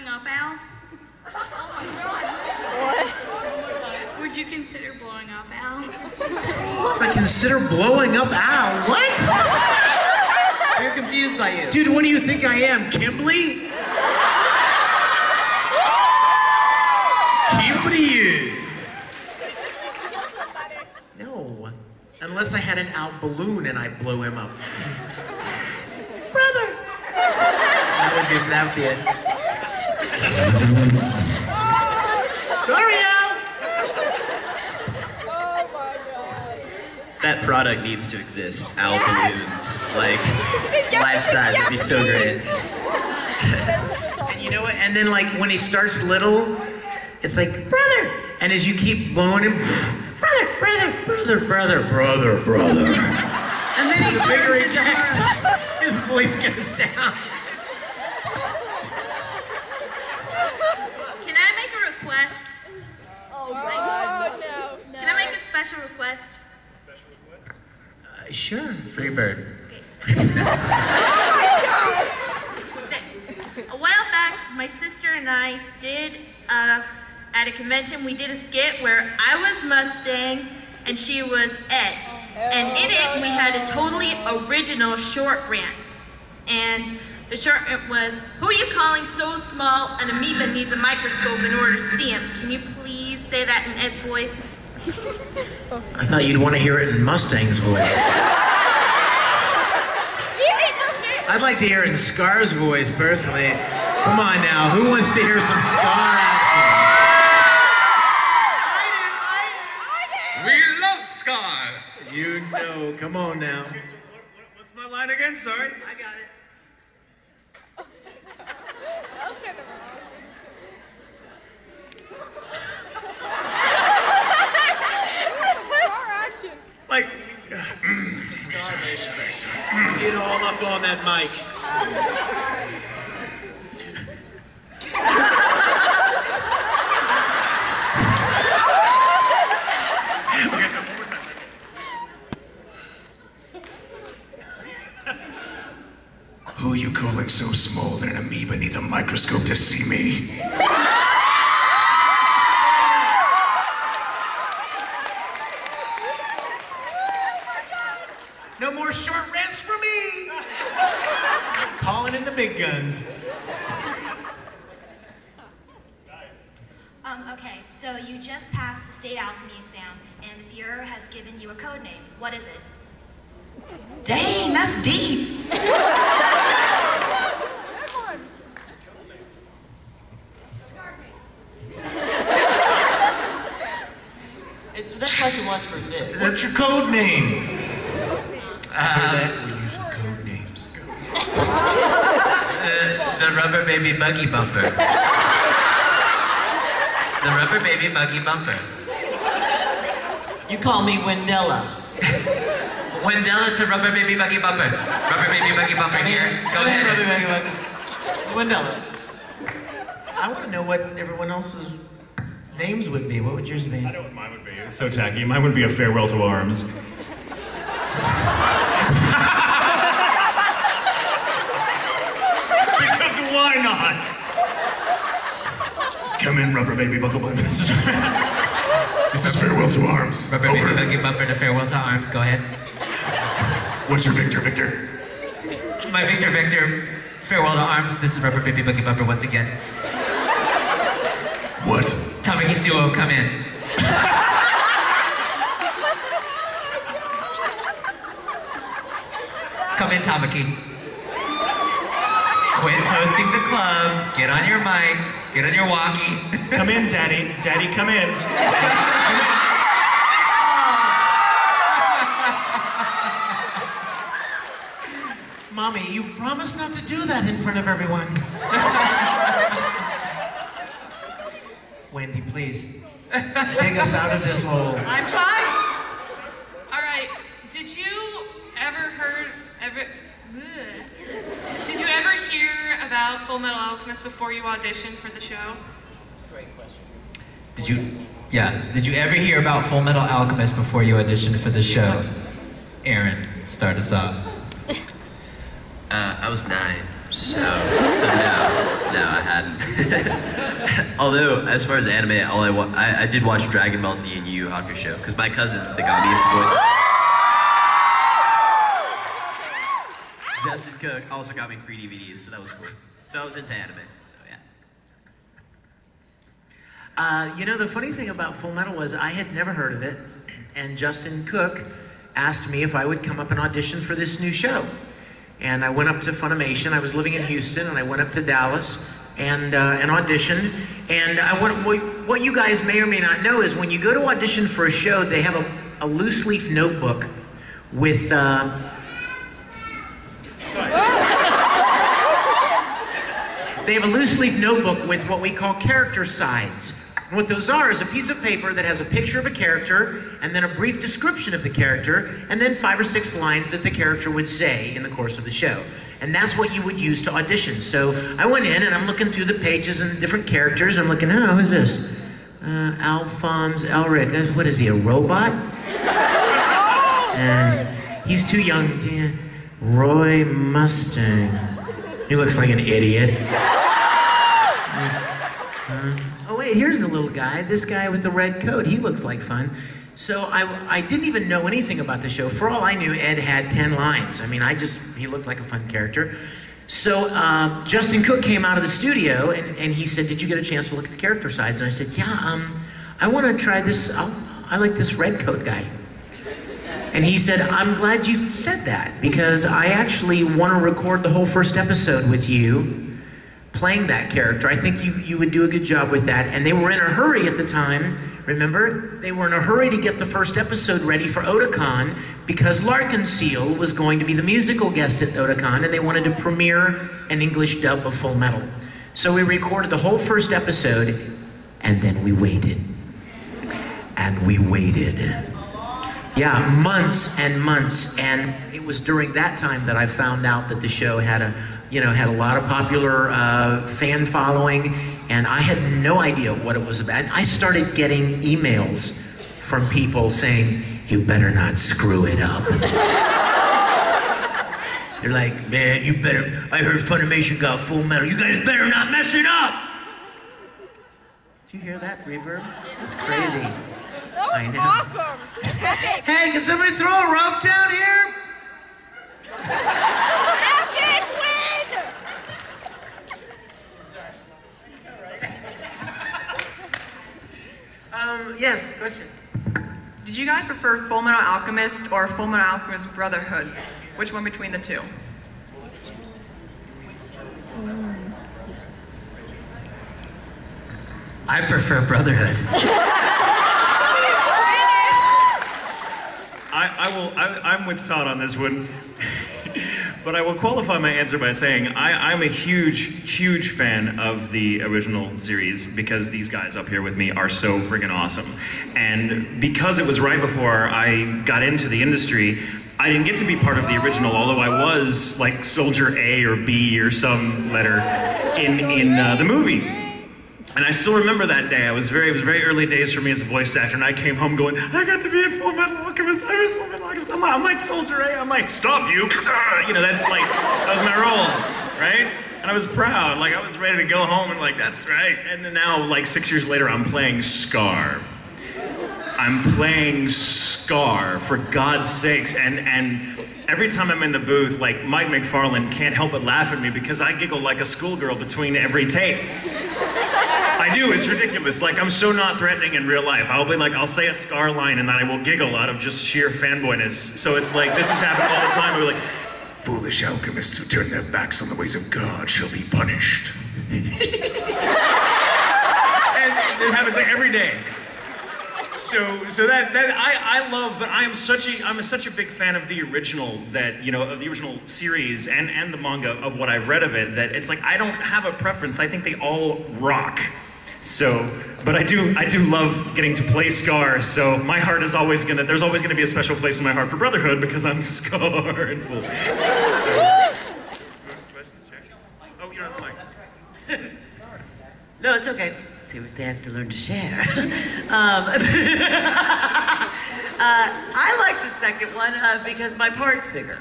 blowing up Al? What? Would you consider blowing up Al? I consider blowing up Al? What? We're confused by you. Dude, what do you think I am, Kimberly? Kimberly! No, unless I had an Al balloon and I blow him up. Brother! That would be it. Sorry, Al! Oh my god. That product needs to exist. Owl balloons. Like, life size would be so great. And you know what? And then like when he starts little, it's like, brother! And as you keep blowing him, brother, brother, brother, brother, brother, brother. And then the bigger he gets, his voice goes down. Can I make a request? Oh god. No. Can I make a special request? Sure, Freebird. Okay. A while back, my sister and I did, at a convention, we did a skit where I was Mustang and she was Ed. And in it, we had a totally original short rant. And the short rant was, who are you calling so small an amoeba needs a microscope in order to see him? Can you please say that in Ed's voice? I thought you'd want to hear it in Mustang's voice. I'd like to hear it in Scar's voice, personally. Come on now, who wants to hear some Scar action? We love Scar! You know, come on now. Okay, so what's my line again? Sorry? I got it. Like, Get all up on that mic. okay, so one more time. Who are you calling so small that an amoeba needs a microscope to see me? No more short rants for me. I'm calling in the big guns. Okay, so you just passed the state alchemy exam, and the Bureau has given you a code name. What is it? Dang, that's deep. That question was for Dick. What's your code name? We're using code names. The rubber baby buggy bumper. The rubber baby buggy bumper. You call me Wendella. Wendella to rubber baby buggy bumper. Rubber baby buggy bumper here. Go ahead. It's Wendella. I want to know what everyone else's names would be. What would yours be? I know what mine would be. It's so tacky. Mine would be a farewell to arms. Because why not? Come in, rubber baby buckle button. This is farewell to arms. Rubber baby buggy bumper to farewell to arms. Go ahead. What's your Victor, Victor? My Victor, Victor. Farewell to arms. This is rubber baby buggy bumper once again. What? Tamaki Suo, come in. Come in, Tamaki. Quit hosting the club. Get on your mic. Get on your walkie. Come in, Daddy. Daddy, come in. Mommy, you promised not to do that in front of everyone. Wendy, please. Dig us out of this hole. I'm trying. All right. Did you ever hear about Full Metal Alchemist before you auditioned for the show? That's a great question. Did you ever hear about Full Metal Alchemist before you auditioned for the show? Aaron, start us off. I was 9, so no, I hadn't. Although, as far as anime, I did watch Dragon Ball Z and Yu Yu Hakusho, because my cousin, that got me into voice. Justin Cook also got me free DVDs, so that was cool. So I was into anime, so yeah. You know, the funny thing about Full Metal was I had never heard of it, and Justin Cook asked me if I would come up and audition for this new show. And I went up to Funimation. I was living in Houston, and I went up to Dallas and auditioned. And what you guys may or may not know is when you go to audition for a show, they have a loose leaf notebook with they have a loose leaf notebook with what we call character sides. And what those are is a piece of paper that has a picture of a character and then a brief description of the character and then 5 or 6 lines that the character would say in the course of the show. And that's what you would use to audition. So I went in and I'm looking through the pages and different characters. I'm looking, oh, who's this? Alphonse Elric. What is he, a robot? And he's too young. Roy Mustang. He looks like an idiot. Oh wait, here's a little guy. This guy with the red coat. He looks like fun. So I didn't even know anything about the show. For all I knew, Ed had 10 lines. I mean, he looked like a fun character. So Justin Cook came out of the studio and he said, did you get a chance to look at the character sides? And I said, yeah, I want to try this. I like this red coat guy. And he said, I'm glad you said that because I actually want to record the whole first episode with you playing that character. I think you would do a good job with that. And they were in a hurry at the time, remember? They were in a hurry to get the first episode ready for Otakon because Larkenseal was going to be the musical guest at Otakon and they wanted to premiere an English dub of Full Metal. So we recorded the whole first episode and then we waited. And we waited. Yeah, months and months, and it was during that time that I found out that the show had a lot of popular fan following, and I had no idea what it was about. I started getting emails from people saying, "You better not screw it up." They're like, "Man, you better. I heard Funimation got Full Metal. You guys better not mess it up." Did you hear that reverb? That's crazy. That was awesome. Hey, can somebody throw a rope down here? Epic win! Yes, question. Did you guys prefer Full Metal Alchemist or Full Metal Alchemist Brotherhood? Which one between the two? I prefer Brotherhood. I'm with Todd on this one, but I will qualify my answer by saying I'm a huge fan of the original series because these guys up here with me are so friggin' awesome. And because it was right before I got into the industry, I didn't get to be part of the original, although I was like Soldier A or B or some letter in the movie. And I still remember that day. It was very early days for me as a voice actor, and I came home going, I got to be in Full Metal Alchemist. I'm like Soldier A. I'm like, stop you. You know, that was my role, right? And I was proud. Like, I was ready to go home and like, that's right. And then now, like 6 years later, I'm playing Scar. I'm playing Scar, for God's sakes. And every time I'm in the booth, like Mike McFarlane can't help but laugh at me because I giggle like a schoolgirl between every take. I do, it's ridiculous. Like, I'm so not threatening in real life. I'll say a Scar line and then I will giggle out of just sheer fanboyness. So it's like, this has happened all the time. We're like, foolish alchemists who turn their backs on the ways of God shall be punished. And it happens like every day. So that I love, but I'm such a big fan of the original of the original series and the manga of what I've read of it, that it's like I don't have a preference. I think they all rock. So, but I do love getting to play Scar. So my heart is there's always gonna be a special place in my heart for Brotherhood because I'm Scar. And full. Oh, you're on the mic. No, it's okay. See what they have to learn to share. I like the second one because my part's bigger.